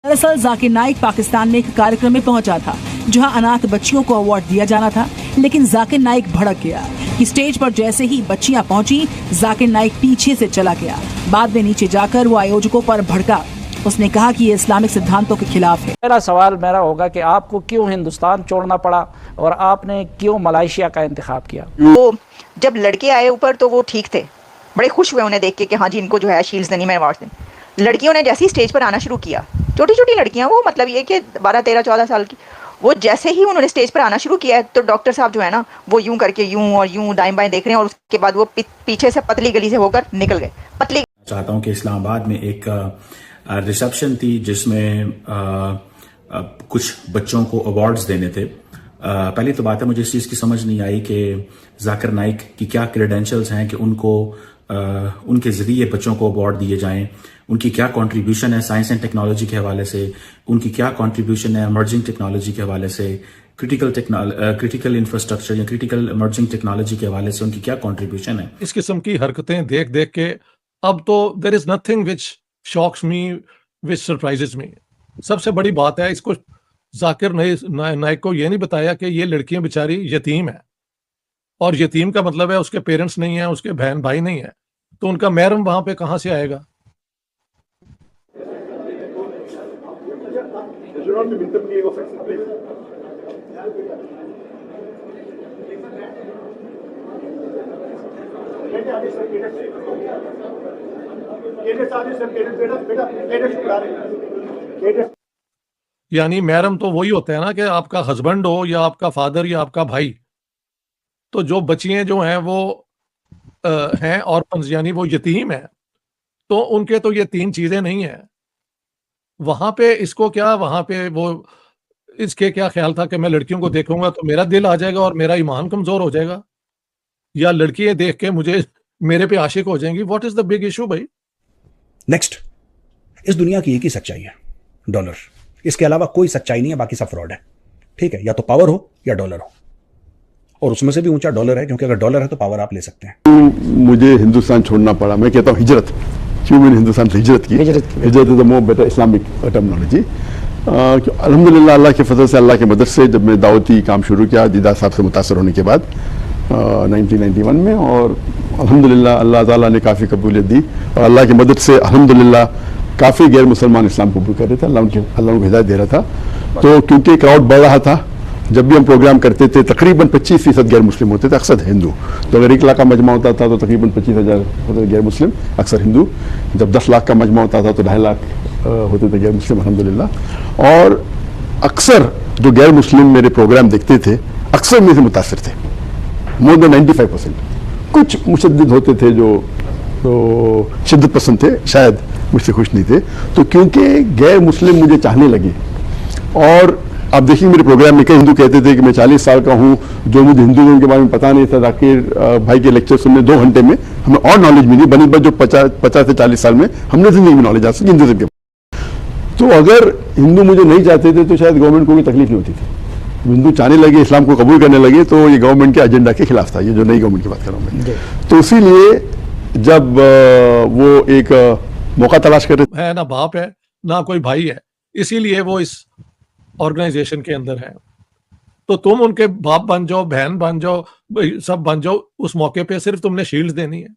दरअसल जाकिर नाइक पाकिस्तान में एक कार्यक्रम में पहुंचा था जहां अनाथ बच्चियों को अवार्ड दिया जाना था, लेकिन जाकिर नाइक भड़क गया कि स्टेज पर जैसे ही बच्चियां पहुंची, जाकिर नाइक पीछे से चला गया। बाद में नीचे जाकर वो आयोजकों पर भड़का। उसने कहा कि ये इस्लामिक सिद्धांतों के खिलाफ है। मेरा सवाल होगा कि आपको क्यों हिंदुस्तान छोड़ना पड़ा और आपने क्यों मलेशिया का इंतखाब किया? तो जब लड़के आए ऊपर तो वो ठीक थे, बड़े खुश हुए उन्हें देख के कि हाँ जी इनको जो है शील्ड्स देनी, मैं अवार्ड देनी। लड़कियों ने जैसे ही स्टेज पर आना शुरू किया, छोटी छोटी लड़कियां, वो मतलब ये कि 12, 13, 14 साल की, वो जैसे ही उन्होंने स्टेज पर आना शुरू किया तो डॉक्टर साहब जो है ना वो यूं करके यूं और यूं दाएं बाएं देख रहे हैं और उसके बाद वो पीछे से पतली गली से होकर निकल गए। पतली चाहता हूं कि इस्लामाबाद में एक रिसेप्शन थी जिसमें कुछ बच्चों को अवार्ड्स देने थे। पहली तो बात है, मुझे इस चीज़ की समझ नहीं आई कि जाकिर नाइक की क्या क्रेडेंशियल्स हैं कि उनको उनके ज़रिए बच्चों को अवार्ड दिए जाएं, उनकी क्या कंट्रीब्यूशन है साइंस एंड टेक्नोलॉजी के हवाले से, उनकी क्या कंट्रीब्यूशन है इमर्जिंग टेक्नोलॉजी के हवाले से, क्रिटिकल इंफ्रास्ट्रक्चर या क्रिटिकल इमर्जिंग टेक्नोलॉजी के हवाले से उनकी क्या कंट्रीब्यूशन है। इस किस्म की हरकतें देख देख के अब तो there is nothing which shocks me, which surprises me. सबसे बड़ी बात है, इसको जाकिर नाइक को ये नहीं बताया कि ये लड़कियां बेचारी यतीम है, और यतीम का मतलब है उसके पेरेंट्स नहीं है, उसके बहन भाई नहीं है, तो उनका महरम वहां पे कहां से आएगा? यानी महरम तो वही होता है ना कि आपका हस्बैंड हो या आपका फादर या आपका भाई। तो जो बच्चियां जो हैं वो हैं ऑर्फन्स, यानी वो यतीम है, तो उनके तो ये 3 चीजें नहीं है। वहां पे इसको क्या, वहां पे वो इसके क्या ख्याल था कि मैं लड़कियों को देखूंगा तो मेरा दिल आ जाएगा और मेरा ईमान कमजोर हो जाएगा, या लड़कियां देख के मुझे मेरे पे आशिक हो जाएंगी? What is the big issue भाई? नेक्स्ट, इस दुनिया की एक ही सच्चाई है, डॉलर। इसके अलावा कोई सच्चाई नहीं है, बाकी सब फ्रॉड है। ठीक है, या तो पावर हो या डॉलर हो, और उसमें से भी ऊंचा डॉलर है, क्योंकि अगर डॉलर है तो पावर आप ले सकते हैं। मुझे हिंदुस्तान छोड़ना पड़ा, मैं कहता हूँ हिजरत। क्यों मैंने हिंदुस्तान से हिजरत की? हिजरत is the more better Islamic terminology. अल्हम्दुलिल्लाह अल्लाह के फजल से, अल्लाह की मदद से, जब मैं दावती काम शुरू किया दीदा साहब से मुतासर होने के बाद 1991 में, और अल्हम्दुलिल्लाह अल्लाह ताला ने काफ़ी कबूलियत दी, और अल्लाह की मदद से अल्हम्दुलिल्लाह काफ़ी गैर मुसलमान इस्लाम कबूल कर रहे थे। अल्लाह उनको हिदायत दे रहा था। तो क्योंकि क्राउड बढ़ रहा था, जब भी हम प्रोग्राम करते थे तकरीबन 25% गैर मुस्लिम होते थे, अक्सर हिंदू। तो अगर 1 लाख का मजमा होता था तो तकरीबन 25,000 होते थे गैर मुस्लिम, अक्सर हिंदू। जब 10 लाख का मजमा होता था तो 2.5 लाख होते थे गैर मुस्लिम, अल्हम्दुलिल्लाह। और अक्सर जो गैर मुस्लिम मेरे प्रोग्राम देखते थे अक्सर मेरे से मुतासिर थे, मोर देन 95%। कुछ मुशद्दिद होते थे जो तो शिद्दत पसंद थे, शायद मुझसे खुश नहीं थे। तो क्योंकि गैर मुस्लिम मुझे चाहने लगे, और आप देखिए मेरे प्रोग्राम में कई हिंदू कहते थे कि मैं 40 साल का हूँ, जो मुझे हिंदुज़म के बारे में पता नहीं था। जाकिर भाई के लेक्चर सुनने 2 घंटे में हमें और नॉलेज मिली, बनिस्बत जो 50 से 40 साल में हमने जिंदगी में नॉलेज हासिल की हिंदुज़म के। तो अगर हिंदू मुझे नहीं चाहते थे तो शायद गवर्नमेंट को कोई तकलीफ नहीं होती थी। हिंदू चाहने लगे, इस्लाम को कबूल करने लगे, तो ये गवर्नमेंट के एजेंडा के खिलाफ था, ये जो नई गवर्नमेंट की बात कर रहा हूँ मैं। तो इसीलिए जब वो एक मौका तलाश कर रहे है ना, बाप है ना कोई भाई है, इसीलिए वो इस ऑर्गेनाइजेशन के अंदर है। तो तुम उनके बाप बन जाओ, बहन बन जाओ, सब बन जाओ, उस मौके पे सिर्फ तुमने शील्ड देनी है।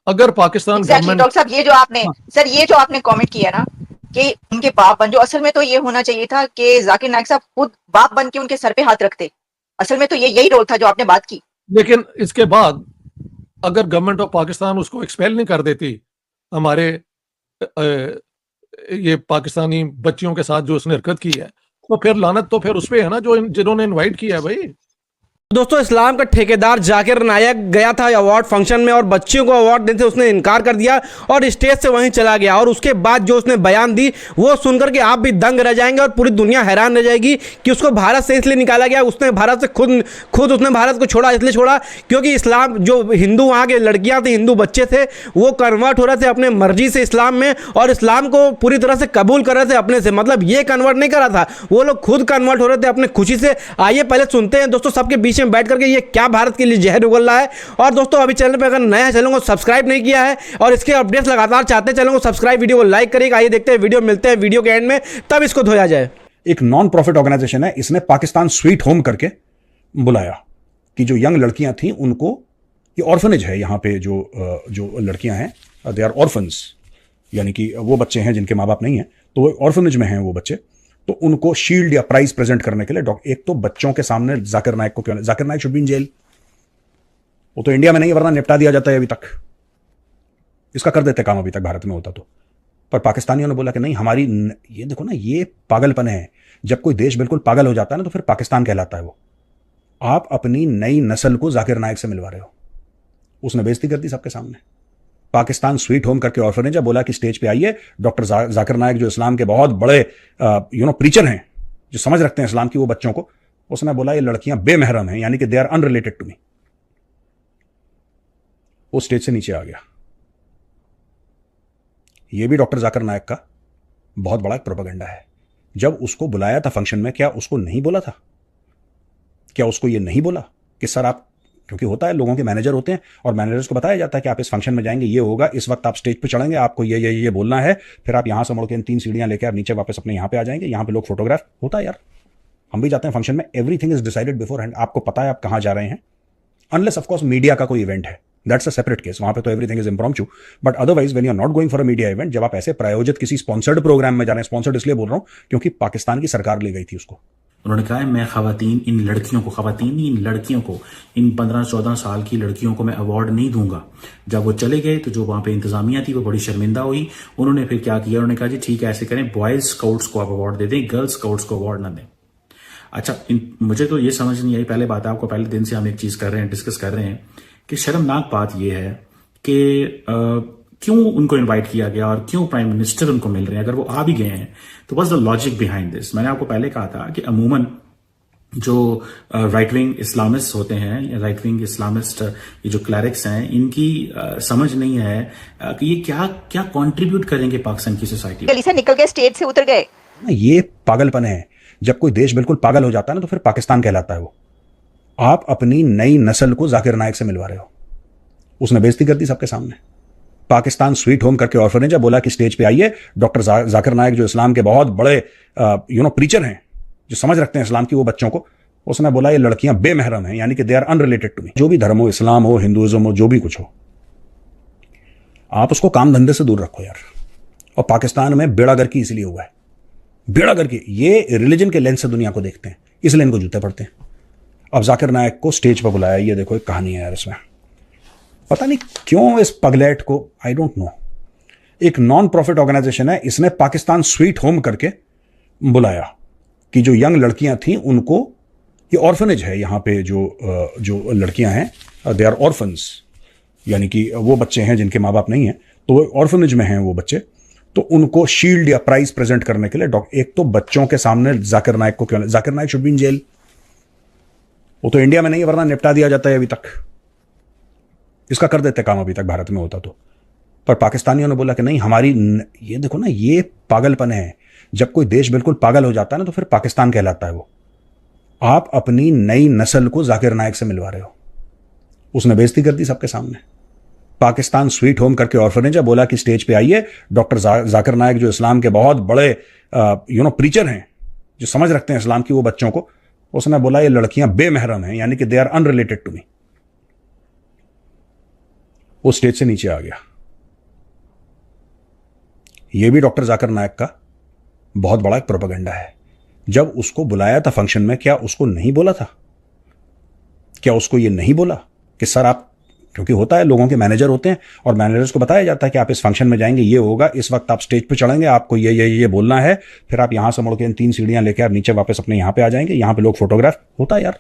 अगर पाकिस्तान गवर्नमेंट, डॉक्टर साहब ये जो आपने सर ये जो आपने कमेंट किया ना कि उनके बाप बन, जो असल में तो ये होना चाहिए था कि जाकिर नाइक साहब खुद बाप बन के उनके सर पे हाथ रखते। असल में तो यही रोल था जो आपने बात की। लेकिन इसके बाद अगर गवर्नमेंट ऑफ पाकिस्तान उसको एक्सपेल नहीं कर देती, हमारे ये पाकिस्तानी बच्चियों के साथ जो उसने हरकत की है, तो फिर लानत तो फिर उस पे है ना जो जिन्होंने इनवाइट किया है भाई। दोस्तों, इस्लाम का ठेकेदार जाकिर नाइक गया था अवार्ड फंक्शन में और बच्चियों को अवार्ड देने से उसने इनकार कर दिया और स्टेज से वहीं चला गया। और उसके बाद जो उसने बयान दी वो सुनकर के आप भी दंग रह जाएंगे और पूरी दुनिया हैरान रह जाएगी कि उसको भारत से इसलिए निकाला गया। उसने भारत से खुद उसने भारत को छोड़ा, इसलिए छोड़ा क्योंकि इस्लाम, जो हिंदू वहाँ के लड़कियाँ थी, हिंदू बच्चे थे, वो कन्वर्ट हो रहे थे अपने मर्जी से इस्लाम में, और इस्लाम को पूरी तरह से कबूल कर रहे थे अपने से। मतलब ये कन्वर्ट नहीं करा था, वो लोग खुद कन्वर्ट हो रहे थे अपने खुशी से। आइए पहले सुनते हैं दोस्तों सबके पीछे में बैठ करके ये क्या भारत के लिए जहर उगल रहा है। और दोस्तों अभी चैनल पर अगर नया है, चैनल को सब्सक्राइब नहीं किया है और इसके अपडेट्स लगातार चाहते हैं, चैनल को सब्सक्राइब, वीडियो को लाइक करिएगा। आइए देखते हैं वीडियो, मिलते हैं वीडियो के एंड में, तब इसको धोया जाए। एक नॉन प्रॉफिट ऑर्गेनाइजेशन है, इसने पाकिस्तान स्वीट होम करके बुलाया कि जो यंग लड़कियां थी उनको, ये ऑर्फनेज है यहाँ पे, जो लड़कियां हैं दे आर ऑर्फन्स, यानी कि वो बच्चे हैं जिनके माँ बाप नहीं हैं, तो वो ऑर्फनेज में हैं वो बच्चे, तो उनको शील्ड या प्राइज प्रेजेंट करने के लिए एक तो बच्चों के सामने जाकिर नाइक को क्यों, Zakir Naik should be in jail, वो तो इंडिया में नहीं वरना निपटा दिया जाता है अभी तक, इसका कर देते काम अभी तक भारत में होता तो। पर पाकिस्तानियों ने बोला कि नहीं, हमारी, ये देखो ना, ये पागलपन है। जब कोई देश बिल्कुल पागल हो जाता है ना तो फिर पाकिस्तान कहलाता है वो। आप अपनी नई नस्ल को जाकिर नाइक से मिलवा रहे हो। उसने बेइज्जती कर दी सबके सामने। पाकिस्तान स्वीट होम करके ऑर्फनेज बोला कि स्टेज पे आइए, डॉक्टर जाकिर नाइक जो इस्लाम के बहुत बड़े प्रीचर हैं, जो समझ रखते हैं इस्लाम की, वो बच्चों को, उसने बोला ये लड़कियां बेमहरम हैं, यानी कि they are unrelated to me. वो स्टेज से नीचे आ गया। ये भी डॉक्टर जाकिर नाइक का बहुत बड़ा एक प्रोपेगेंडा है। जब उसको बुलाया था फंक्शन में, क्या उसको नहीं बोला था? क्या उसको ये नहीं बोला कि सर आप, क्योंकि होता है लोगों के मैनेजर होते हैं और मैनेजर्स को बताया जाता है कि आप इस फंक्शन में जाएंगे, ये होगा, इस वक्त आप स्टेज पे चढ़ेंगे, आपको ये बोलना है, फिर आप यहां से मुड़ के इन 3 सीढ़ियां लेकर आप नीचे वापस अपने यहां पे आ जाएंगे, यहां पे लोग फोटोग्राफ, होता है यार, हम भी जाते हैं फंक्शन में, everything is decided before hand, आपको पता है आप कहां जा रहे हैं, अनलेस ऑफकोर्स मीडिया का कोई इवेंट है, दैट्स अ सेपरेट केस, वहां पे तो everything is impromptu, but otherwise when you are not going for a media event, जब आप ऐसे प्रायोजित किसी स्पॉन्सर्ड प्रोग्राम में जा रहे हैं, स्पॉन्सर्ड इसलिए बोल रहा हूं क्योंकि पाकिस्तान की सरकार ले गई थी उसको। उन्होंने कहा है मैं खवातीन, इन लड़कियों को, खवातीन नहीं, इन लड़कियों को, इन 15-14 साल की लड़कियों को मैं अवार्ड नहीं दूंगा। जब वो चले गए तो जो वहां पे इंतजामिया थी वो बड़ी शर्मिंदा हुई। उन्होंने फिर क्या किया, उन्होंने कहा जी ठीक है ऐसे करें, बॉयज स्काउट्स को आप अवार्ड दे दें, गर्ल्स स्काउट्स को अवार्ड ना दें। अच्छा, मुझे तो ये समझ नहीं आई, पहले बात है, आपको पहले दिन से हम एक चीज कर रहे हैं, डिस्कस कर रहे हैं कि शर्मनाक बात यह है कि क्यों उनको इनवाइट किया गया और क्यों प्राइम मिनिस्टर उनको मिल रहे हैं। अगर वो आ भी गए हैं तो what's the logic behind this. मैंने आपको पहले कहा था कि अमूमन जो राइट विंग इस्लामिस्ट होते हैं या राइट विंग इस्लामिस्ट ये जो क्लैरिक्स हैं, इनकी समझ नहीं है कि ये क्या क्या कंट्रीब्यूट करेंगे पाकिस्तान की सोसाइटी। गली से निकल के स्टेज से उतर गए। ये पागलपन है। जब कोई देश बिल्कुल पागल हो जाता है ना तो फिर पाकिस्तान कहलाता है वो। आप अपनी नई नस्ल को जाकिर नाइक से मिलवा रहे हो। उसने बेइज्जती कर दी सबके सामने। पाकिस्तान स्वीट होम करके ऑर्फनेज बोला कि स्टेज पे आइए, डॉक्टर जाकिर नाइक जो इस्लाम के बहुत बड़े प्रीचर हैं, जो समझ रखते हैं इस्लाम की, वो बच्चों को, उसने बोला ये लड़कियां बेमहरम हैं, यानी कि they are unrelated to me. जो भी धर्म हो, इस्लाम हो, हिंदुइज्म हो, जो भी कुछ हो, आप उसको काम धंधे से दूर रखो यार। और पाकिस्तान में बेड़ागर्की इसलिए हुआ है, बेड़ागर्की, ये रिलीजन के लेंस से दुनिया को देखते हैं, इसलिए इनको जूते पड़ते हैं। अब जाकिर नाइक को स्टेज पर बुलाया, ये देखो एक कहानी है यार इसमें, पता नहीं क्यों इस पगलेट को, आई डोंट नो। एक नॉन प्रॉफिट ऑर्गेनाइजेशन है, इसने पाकिस्तान स्वीट होम करके बुलाया कि जो यंग लड़कियां थी उनको, ये ऑर्फनेज है यहाँ पे, जो लड़कियां हैं दे आर ऑर्फन्स, यानी कि वो बच्चे हैं जिनके माँ बाप नहीं हैं, तो वो ऑर्फनेज में हैं वो बच्चे, तो उनको शील्ड या प्राइज प्रेजेंट करने के लिए एक तो बच्चों के सामने जाकिर नाइक को क्यों, Zakir Naik should be in jail, वो तो इंडिया में नहीं वरना निपटा दिया जाता है अभी तक, इसका कर देते काम अभी तक भारत में होता तो। पर पाकिस्तानियों ने बोला कि नहीं, हमारी, ये देखो ना, ये पागलपन है। जब कोई देश बिल्कुल पागल हो जाता है ना तो फिर पाकिस्तान कहलाता है वो। आप अपनी नई नस्ल को जाकिर नाइक से मिलवा रहे हो। उसने बेइज्जती कर दी सबके सामने। पाकिस्तान स्वीट होम करके ऑर्फनेज बोला कि स्टेज पे आइए, डॉक्टर जाकिर नाइक जो इस्लाम के बहुत बड़े प्रीचर हैं, जो समझ रखते हैं इस्लाम की, वो बच्चों को, उसने बोला ये लड़कियां बेमहरम हैं, यानी कि they are unrelated to me. वो स्टेज से नीचे आ गया। यह भी डॉक्टर जाकिर नाइक का बहुत बड़ा एक प्रोपेगेंडा है। जब उसको बुलाया था फंक्शन में, क्या उसको नहीं बोला था? क्या उसको यह नहीं बोला कि सर आप, क्योंकि होता है लोगों के मैनेजर होते हैं और मैनेजर्स को बताया जाता है कि आप इस फंक्शन में जाएंगे, ये होगा, इस वक्त आप स्टेज पे चढ़ेंगे, आपको ये बोलना है, फिर आप यहां से मुड़ के इन 3 सीढ़ियां लेकर आप नीचे वापस अपने यहां पे आ जाएंगे, यहां पे लोग फोटोग्राफ, होता है यार,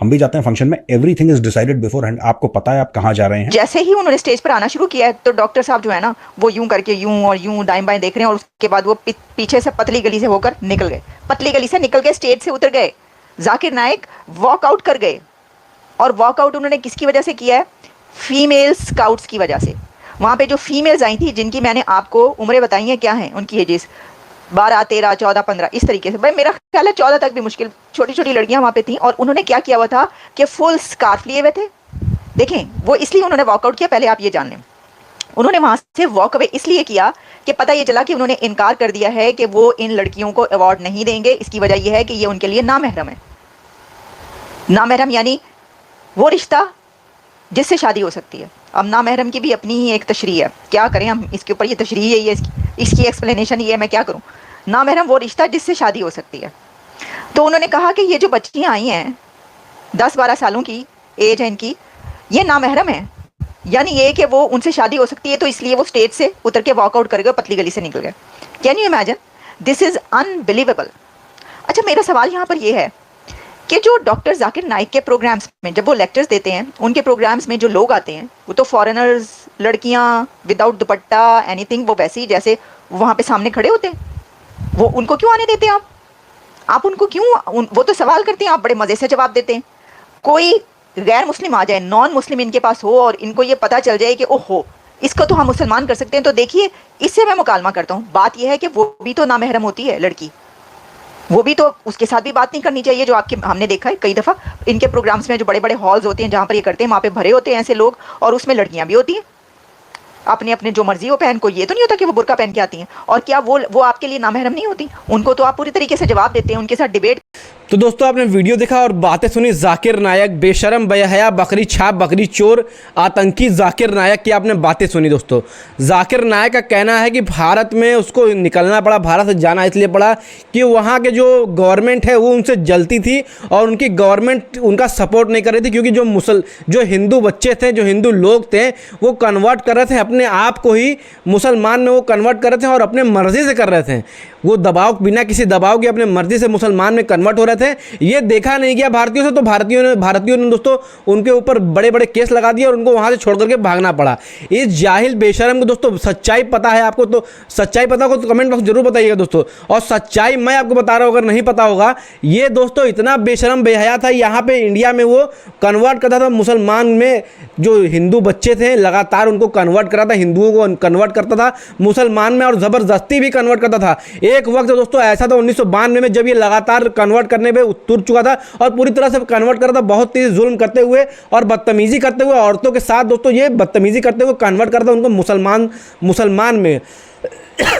हम भी जाते हैं फंक्शन में, everything is decided before hand, आपको पता है आप कहां जा रहे हैं। जैसे ही उन्होंने स्टेज पर आना शुरू किया है तो डॉक्टर साहब जो है ना, वो यूं करके यूं और यूं दाएं बाएं देख रहे हैं, और उसके बाद वो पीछे से पतली गली से होकर निकल गए। पतली गली से निकल के स्टेज से उतर गए। जाकिर नाइक वॉकआउट कर गए। और वॉकआउट उन्होंने किसकी वजह से किया है? फीमेल स्काउट्स की वजह से। वहां पे जो फीमेल्स आई थी, जिनकी मैंने आपको उम्रें बताई हैं क्या हैं, उनकी एजेस 12, 13, 14, 15 इस तरीके से। भाई मेरा ख्याल है 14 तक भी मुश्किल, छोटी छोटी लड़कियां वहां पे थी। और उन्होंने क्या किया हुआ था कि फुल स्कार्फ लिए हुए थे। देखें, वो इसलिए उन्होंने वॉकआउट किया, पहले आप ये जान लें। उन्होंने वहां से वॉक अवे इसलिए किया कि पता ये चला कि उन्होंने इनकार कर दिया है कि वो इन लड़कियों को अवार्ड नहीं देंगे। इसकी वजह यह है कि ये उनके लिए नामहरम है। नामहरम यानी वो रिश्ता जिससे शादी हो सकती है। अब नामहरम की भी अपनी ही एक तशरीह है, क्या करें हम इसके ऊपर, ये तशरीह है, ये इसकी एक्सप्लेनेशन ये है, मैं क्या करूं। नामहरम वो रिश्ता जिससे शादी हो सकती है। तो उन्होंने कहा कि ये जो बच्चियां आई हैं 10-12 सालों की एज है इनकी, ये नामहरम है, यानी ये कि वो उनसे शादी हो सकती है, तो इसलिए वो स्टेज से उतर के वॉकआउट कर गए, पतली गली से निकल गए। Can you imagine, this is unbelievable. अच्छा, मेरा सवाल यहाँ पर यह है कि जो डॉक्टर जाकिर नाइक के प्रोग्राम्स में जब वो लेक्चर्स देते हैं, उनके प्रोग्राम्स में जो लोग आते हैं वो तो फॉरेनर्स, लड़कियां विदाउट दुपट्टा एनीथिंग, वो वैसे ही जैसे वहाँ पे सामने खड़े होते हैं। वो उनको क्यों आने देते हैं आप उनको क्यों, वो तो सवाल करते हैं, आप बड़े मज़े से जवाब देते हैं। कोई गैर मुस्लिम आ जाए, नॉन मुस्लिम इनके पास हो और इनको ये पता चल जाए कि ओहो इसको तो हम मुसलमान कर सकते हैं, तो देखिए इससे मैं मुकालमा करता हूँ। बात यह है कि वो भी तो नामहरम होती है लड़की, वो भी तो, उसके साथ भी बात नहीं करनी चाहिए। जो आपके हमने देखा है कई दफ़ा इनके प्रोग्राम्स में, जो बड़े बड़े हॉल्स होते हैं जहाँ पर ये करते हैं, वहाँ पे भरे होते हैं ऐसे लोग, और उसमें लड़कियाँ भी होती हैं अपने अपने जो मर्जी हो पहन को। ये तो नहीं होता कि वो बुर्का पहन के आती हैं। और क्या वो आपके लिए नामहरम नहीं होती? उनको तो आप पूरी तरीके से जवाब देते हैं, उनके साथ डिबेट। तो दोस्तों आपने वीडियो देखा और बातें सुनी जाकिर नायक, बेशरम, बेहया, बकरी छाप, बकरी चोर, आतंकी जाकिर नायक की आपने बातें सुनी। दोस्तों जाकिर नायक का कहना है कि भारत में उसको निकलना पड़ा, भारत से जाना इसलिए पड़ा कि वहाँ के जो गवर्नमेंट है वो उनसे जलती थी और उनकी गवर्नमेंट उनका सपोर्ट नहीं कर रही थी, क्योंकि जो हिंदू बच्चे थे, जो हिंदू लोग थे, वो कन्वर्ट कर रहे थे अपने आप को ही मुसलमान में, वो कन्वर्ट कर रहे थे और अपने मर्जी से कर रहे थे। वो दबाव, बिना किसी दबाव के अपने मर्जी से मुसलमान में कन्वर्ट हो रहे थे। ये देखा नहीं गया भारतीयों से, तो भारतीयों ने दोस्तों उनके ऊपर बड़े बड़े केस लगा दिए और उनको वहां से छोड़ करके भागना पड़ा। इस जाहिल बेशरम को दोस्तों सच्चाई पता है आपको, तो सच्चाई पता हो तो कमेंट बॉक्स जरूर बताइएगा दोस्तों। और सच्चाई मैं आपको बता रहा हूं, अगर नहीं पता होगा, ये दोस्तों इतना बेशरम बेहया था, यहाँ पे इंडिया में वो कन्वर्ट करता था मुसलमान में, जो हिंदू बच्चे थे लगातार उनको कन्वर्ट करा था, हिंदुओं को कन्वर्ट करता था मुसलमान में, और ज़बरदस्ती भी कन्वर्ट करता था। एक वक्त दोस्तों ऐसा था 1992 में, जब ये लगातार कन्वर्ट करने पे उतर चुका था और पूरी तरह से कन्वर्ट कर रहा था, बहुत तेज जुल्म करते हुए और बदतमीजी करते हुए औरतों के साथ। दोस्तों ये बदतमीजी करते हुए कन्वर्ट करता उनको मुसलमान में।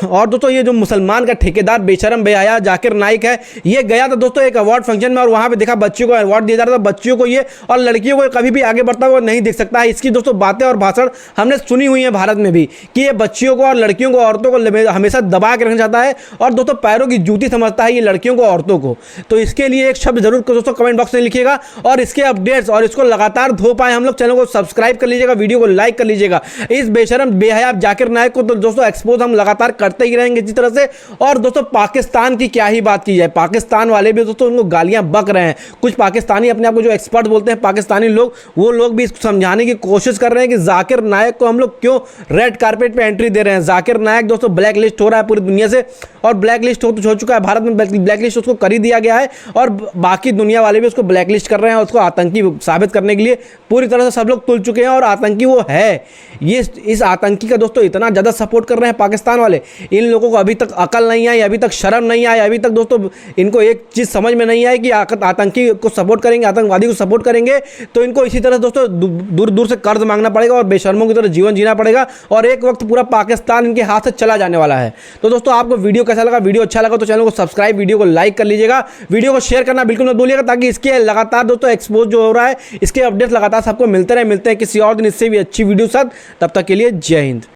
और दोस्तों ये जो मुसलमान का ठेकेदार बेशरम बेहया जाकिर नाइक है, ये गया था दोस्तों एक अवार्ड फंक्शन में और वहाँ पे देखा बच्चियों को अवार्ड दिया जा रहा था, बच्चियों को ये, और लड़कियों को कभी भी आगे बढ़ता हुआ नहीं देख सकता है। इसकी दोस्तों बातें और भाषण हमने सुनी हुई है भारत में भी, कि ये बच्चियों को और लड़कियों को, औरतों को हमेशा दबा के रखना चाहता है और दोस्तों पैरों की जूती समझता है ये लड़कियों को, औरतों को। तो इसके लिए एक शब्द जरूर दोस्तों कमेंट बॉक्स में लिखिएगा और इसके अपडेट्स और इसको लगातार धो पाए हम लोग, चैनल को सब्सक्राइब कर लीजिएगा, वीडियो को लाइक कर लीजिएगा। इस बेशरम बेहया जाकिर नाइक को तो दोस्तों एक्सपोज हम लगातार करते ही रहेंगे इसी तरह से। और दोस्तों पाकिस्तान की क्या ही बात की जाए, पाकिस्तान वाले भी दोस्तों उनको गालियां बक रहे हैं। कुछ पाकिस्तानी अपने आप को जो एक्सपर्ट बोलते हैं पाकिस्तानी लोग, वो लोग भी इसको समझाने की कोशिश कर रहे हैं कि जाकिर नायक को हम लोग क्यों रेड कारपेट पे एंट्री दे रहे हैं। जाकिर नायक दोस्तों ब्लैक लिस्ट हो रहा है पूरी दुनिया से, और ब्लैक लिस्ट हो चुका है, भारत में ब्लैक लिस्ट उसको कर ही दिया गया है और बाकी दुनिया वाले भी उसको ब्लैक लिस्ट कर रहे हैं, उसको आतंकी साबित करने के लिए पूरी तरह से सब लोग तुल चुके हैं और आतंकी वो है। ये इस आतंकी का दोस्तों इतना ज़्यादा सपोर्ट कर रहे हैं पाकिस्तान वाले, इन लोगों को अभी तक अकल नहीं आई, अभी तक शर्म नहीं आई, अभी तक दोस्तों इनको एक चीज़ समझ में नहीं आई कि आतंकी को सपोर्ट करेंगे, आतंकवादी को सपोर्ट करेंगे तो इनको इसी तरह दोस्तों दूर दूर से कर्ज मांगना पड़ेगा और बेशर्मों की तरह जीवन जीना पड़ेगा और एक वक्त पूरा पाकिस्तान इनके हाथ से चला जाने वाला है। तो दोस्तों आपको वीडियो कैसा लगा? वीडियो अच्छा लगा तो चैनल को सब्सक्राइब, वीडियो को लाइक कर लीजिएगा, वीडियो को शेयर करना बिल्कुल मत भूलिएगा, ताकि इसके लगातार दोस्तों एक्सपोज जो हो रहा है इसके अपडेट्स लगातार सबको मिलते हैं किसी और दिन इससे भी अच्छी वीडियो साथ। तब तक के लिए जय हिंद।